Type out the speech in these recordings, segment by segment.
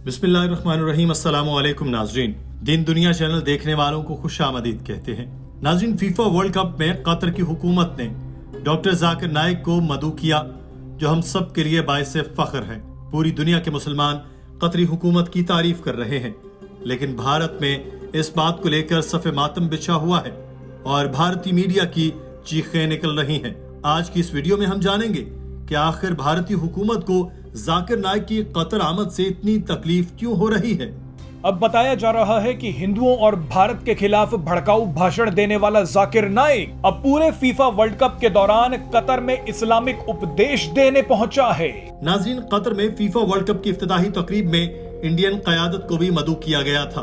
बिस्मिल्लाहिर्रहमानिर्रहीम। अस्सलाम वालेकुम नाजरीन। दिन दुनिया चैनल देखने वालों को खुश आमदीद कहते हैं। नाजरीन, फीफा वर्ल्ड कप में कतर की हुकूमत ने डॉक्टर जाकिर नाइक को मदऊ किया, जो हम सब के लिए बाइस फख्र है। पूरी दुनिया के मुसलमान कतरी हुकूमत की तारीफ कर रहे हैं, लेकिन भारत में इस बात को लेकर सफ़े मातम बिछा हुआ है और भारतीय मीडिया की चीखें निकल रही हैं। आज की इस वीडियो में हम जानेंगे कि आखिर भारतीय हुकूमत को जाकिर नाइक की कतर आमद से इतनी तकलीफ क्यों हो रही है। अब बताया जा रहा है कि हिंदुओं और भारत के खिलाफ भड़काऊ भाषण देने वाला जाकिर नाइक अब पूरे फीफा वर्ल्ड कप के दौरान कतर में इस्लामिक उपदेश देने पहुंचा है। नाज़रीन, कतर में फीफा वर्ल्ड कप की इफ्तिताही तकरीब में इंडियन क़यादत को भी मदऊ किया गया था,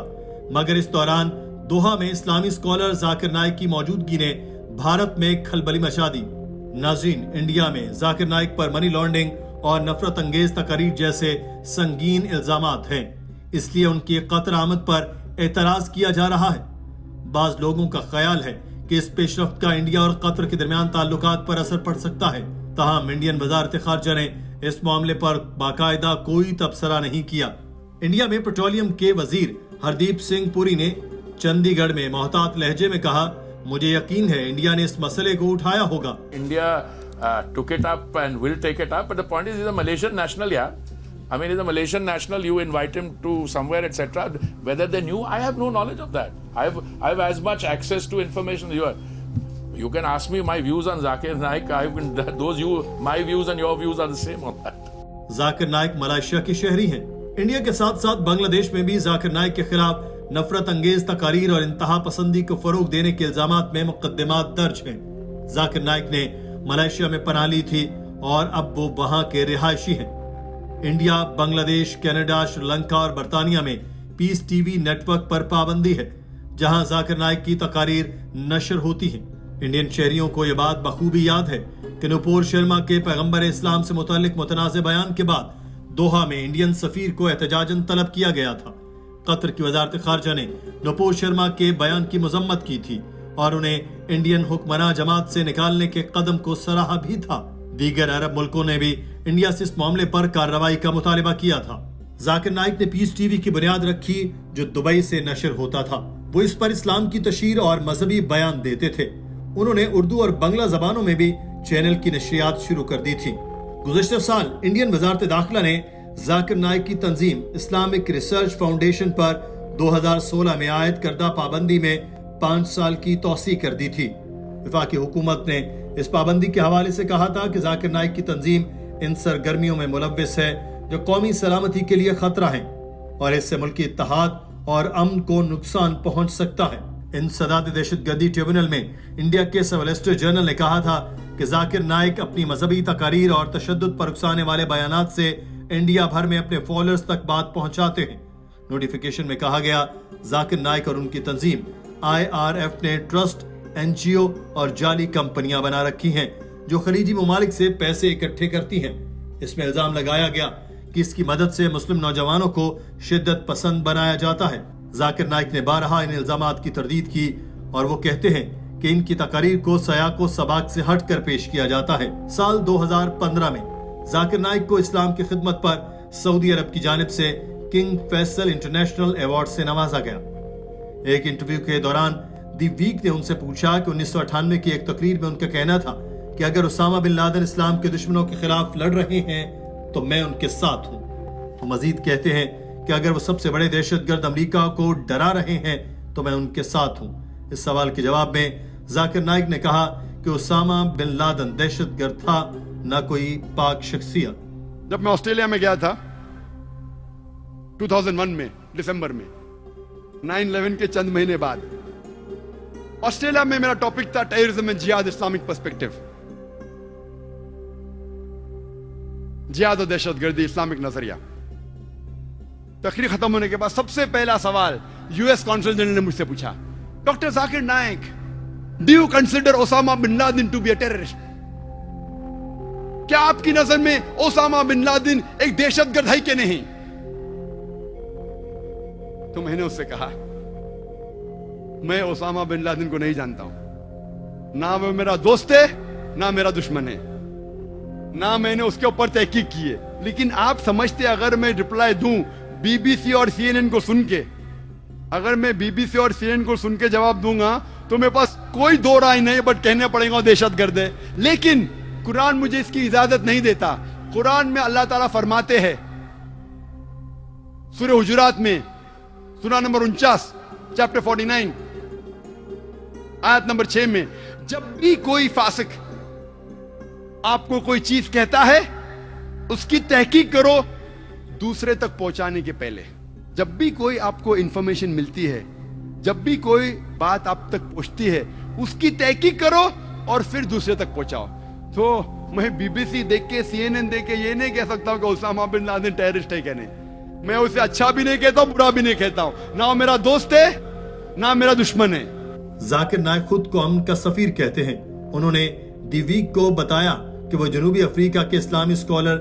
मगर इस दौरान दोहा में इस्लामी स्कॉलर जाकिर नाइक की मौजूदगी ने भारत में खलबली मचा दी। नाज़रीन, इंडिया में जाकिर नाइक पर मनी लॉन्ड्रिंग और नफरत अंगेज तकारीर जैसे संगीन इल्जामात हैं, इसलिए उनकी कतर आमद पर एतराज किया जा रहा है। बाज लोगों का ख्याल है कि इस पेशरफ्त का इंडिया और कतर के दरमियान ताल्लुकात पर असर पड़ सकता है। ताहम इंडियन वजारत खारजा ने इस मामले पर बाकायदा कोई तबसरा नहीं किया। इंडिया में पेट्रोलियम के वजीर हरदीप सिंह पुरी ने चंडीगढ़ में मोहतात लहजे में कहा, मुझे यकीन है इंडिया ने इस मसले को उठाया होगा। India took it up and will take it up, but the point is he's a Malaysian national. I mean, he's a Malaysian national. You invite him to somewhere, etc. Whether they knew, I have no knowledge of that. I have as much access to information as you are. You can ask me my views on Zakir Naik. My views and your views are the same on that. Zakir Naik Malaysia के शहरी हैं। India के साथ साथ बांग्लादेश में भी जाकिर नाइक के खिलाफ नफरत अंगेज तकारीर और इंतहा पसंदी को फरोग देने के इल्जामात में मुकदमात दर्ज हैं। जाकिर नाइक ने मलेशिया में पनाह ली थी और अब वो वहां के रिहायशी हैं। इंडिया, बांग्लादेश, कनाडा, श्रीलंका और बर्तानिया में पीस टीवी नेटवर्क पर पाबंदी है, जहां जाकिर नाइक की तकारीर नशर होती हैं। इंडियन शहरियों को यह बात बखूबी याद है कि नुपुर शर्मा के पैगंबर इस्लाम से मुतालिक मुतनाज़ बयान के बाद दोहा में इंडियन सफीर को एहतजाजन तलब किया गया था। कतर की वजारत खारजा ने नुपुर शर्मा के बयान की मजम्मत की थी और उन्हें इंडियन हुक्मरान जमात से निकालने के कदम को सराहा भी था। दीगर अरब मुल्कों ने भी इंडिया से इस मामले पर कार्रवाई का मुतालिबा किया था। जाकिर नाइक ने पीस टीवी की बुनियाद रखी, जो दुबई से नशर होता था। वो इस पर इस्लाम की तशहीर और मजहबी बयान देते थे। उन्होंने उर्दू और बंगला जबानों में भी चैनल की नशरियात शुरू कर दी थी। गुज़श्ता साल इंडियन वजारत दाखिला ने जाकिर नाइक की तंजीम इस्लामिक रिसर्च फाउंडेशन पर 2016 में आयद करदा पाबंदी में 5 साल की तौसी कर दी थी। वफाकी हुकूमत ने इस पाबंदी के हवाले से कहा था कि जाकिर नाइक की तंजीम इन सरगर्मियों में मुलव्विस है जो कौमी सलामती के लिए खतरा है और इससे मुल्की इत्तेहाद और अमन को नुकसान पहुंच सकता है। इंसदाद दहशतगर्दी ट्रिब्यूनल में इंडिया के सॉलिसिटर जनरल ने कहा था कि जाकिर नाइक अपनी मजहबी तकारीर और तशद्दुद पर उकसाने वाले बयानात से इंडिया भर में अपने फॉलोअर्स तक बात पहुंचाते हैं। नोटिफिकेशन में कहा गया, जाकिर नाइक और उनकी तंजीम IRF ने ट्रस्ट, NGO और जाली कंपनियां बना रखी हैं जो खलीजी ममालिक से पैसे इकट्ठे करती हैं। इसमें इल्जाम लगाया गया कि इसकी मदद से मुस्लिम नौजवानों को शिद्दत पसंद बनाया जाता है। जाकिर नाइक ने बारहा इन इल्जामात की तरदीद की और वो कहते हैं कि इनकी तकारीर को सयाको सबाक से हट कर पेश किया जाता है। साल 2015 में जाकिर नाइक को इस्लाम की खिदमत पर सऊदी अरब की जानिब से किंग फैसल इंटरनेशनल अवार्ड से नवाजा गया। एक इंटरव्यू के दौरान दी वीक ने उनसे पूछा कि 1998 की एक तकरीर में उनका कहना था कि अगर उसामा बिन लादेन इस्लाम के दुश्मनों के खिलाफ लड़ रहे हैं तो मैं उनके साथ हूँ। वो मजीद कहते हैं कि अगर वो सबसे बड़े दहशतगर्द अमेरिका को डरा रहे हैं तो मैं उनके साथ हूँ। इस सवाल के जवाब में जाकिर नाइक ने कहा कि उसामा बिन लादेन दहशतगर्द था, न कोई पाक शख्सियत। जब मैं ऑस्ट्रेलिया में गया था 2001 में दिसंबर में 9/11 के चंद महीने बाद, ऑस्ट्रेलिया में मेरा टॉपिक था टेररिज्म एंड जिहाद इस्लामिक पर्सपेक्टिव। जिहाद और दहशतगर्दी इस्लामिक नजरिया। तकरीर खत्म होने के बाद सबसे पहला सवाल यूएस कौंसल जनरल ने मुझसे पूछा, doctor Zakir Naik, do you consider Osama bin Laden to be a terrorist? क्या आपकी नजर में ओसामा बिन लादेन एक दहशतगर्द है कि नहीं? तो मैंने उससे कहा, मैं ओसामा बिन लादेन को नहीं जानता हूं, ना वो मेरा दोस्त है ना मेरा दुश्मन है, ना मैंने उसके ऊपर तहकीक की है। लेकिन आप समझते अगर मैं रिप्लाई दूं BBC اور CNN کو سن کے, اگر میں BBC اور CNN کو سن کے جواب دوں گا تو میرے پاس کوئی دو رائے نہیں, بٹ کہنے پڑے گا دہشت گرد ہے. لیکن قرآن مجھے اس کی اجازت نہیں دیتا. قرآن میں اللہ تعالیٰ فرماتے ہیں سورہ حجرات میں, سورہ نمبر 49, چیپٹر 49, آیت نمبر 6 میں, جب بھی کوئی فاسق آپ کو کوئی چیز کہتا ہے اس کی تحقیق کرو دوسرے تک پہنچانے کے پہلے. جب بھی کوئی آپ کو انفارمیشن ملتی ہے, جب بھی کوئی بات آپ تک پہنچتی ہے, اس کی تحقیق کرو اور پھر دوسرے تک پہنچاؤ. تو میں BBC دیکھ کے, CNN دیکھ کے یہ نہیں کہہ سکتا ہوں کہ اسامہ بن لادن ٹیررسٹ ہے. کہنے میں اسے اچھا بھی نہیں کہتا ہوں, برا بھی نہیں کہتا ہوں. نہ وہ میرا دوست ہے نہ میرا دشمن ہے. ذاکر نائک خود کو امن کا سفیر کہتے ہیں. انہوں نے دی ویک کو بتایا کہ وہ جنوبی افریقہ کے اسلامی اسکالر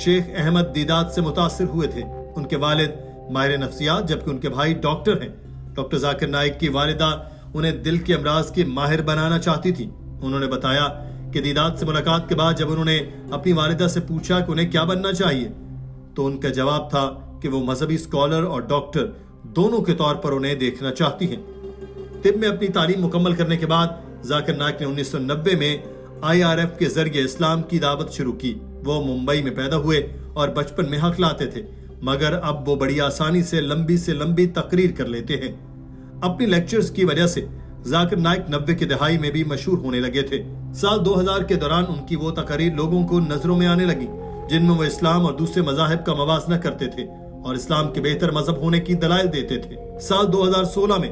شیخ احمد دیدات سے متاثر ہوئے تھے. ان کے والد ماہر نفسیات جبکہ ان کے بھائی ڈاکٹر ہیں. ڈاکٹر ذاکر نائک کی والدہ انہیں دل کے امراض کی ماہر بنانا چاہتی تھی. انہوں نے بتایا کہ دیدات سے ملاقات کے بعد جب انہوں نے اپنی والدہ سے پوچھا کہ انہیں کیا بننا چاہیے تو ان کا جواب تھا کہ وہ مذہبی اسکالر اور ڈاکٹر دونوں کے طور پر انہیں دیکھنا چاہتی ہیں. طب میں اپنی تعلیم مکمل کرنے کے بعد ذاکر نائک نے 1990 میں IRF کے ذریعے اسلام کی دعوت شروع کی. وہ ممبئی میں پیدا ہوئے اور بچپن میں حق لاتے تھے, مگر اب وہ بڑی آسانی سے لمبی تقریر کر لیتے ہیں. اپنی لیکچرز کی وجہ سے ذاکر نائک 90 کی دہائی میں بھی مشہور ہونے لگے تھے. سال 2000 کے دوران ان کی وہ تقاریر لوگوں کو نظروں میں آنے لگی جن میں وہ اسلام اور دوسرے مذاہب کا موازنہ کرتے تھے اور اسلام کے بہتر مذہب ہونے کی دلائل دیتے تھے. سال 2016 میں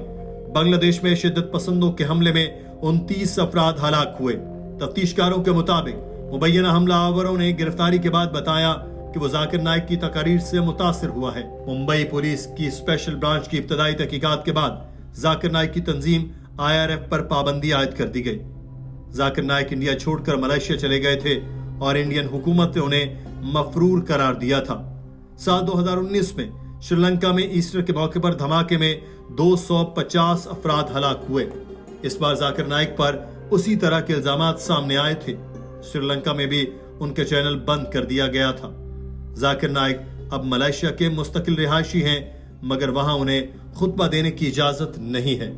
بنگلہ دیش میں شدت پسندوں کے حملے میں 29 افراد ہلاک ہوئے. تفتیشکاروں کے مطابق مبینہ حملہ آوروں نے گرفتاری کے بعد بتایا کہ وہ ذاکر نائک کی تقاریر سے متاثر ہوا ہے. ممبئی پولیس کی اسپیشل برانچ کی ابتدائی تحقیقات کے بعد ذاکر نائک کی تنظیم IRF پر پابندی عائد کر دی گئی. ذاکر نائک انڈیا چھوڑ کر ملائیشیا چلے گئے تھے اور انڈین حکومت نے انہیں مفرور قرار دیا تھا. سال 2019 میں سری لنکا میں ایسٹر کے موقع پر دھماکے میں 250 افراد ہلاک ہوئے. اس بار ذاکر نائک پر اسی طرح کے الزامات سامنے آئے تھے. سری لنکا میں بھی ان کے چینل بند کر دیا گیا تھا. ذاکر نائک اب ملائیشیا کے مستقل رہائشی ہیں مگر وہاں انہیں خطبہ دینے کی اجازت نہیں ہے.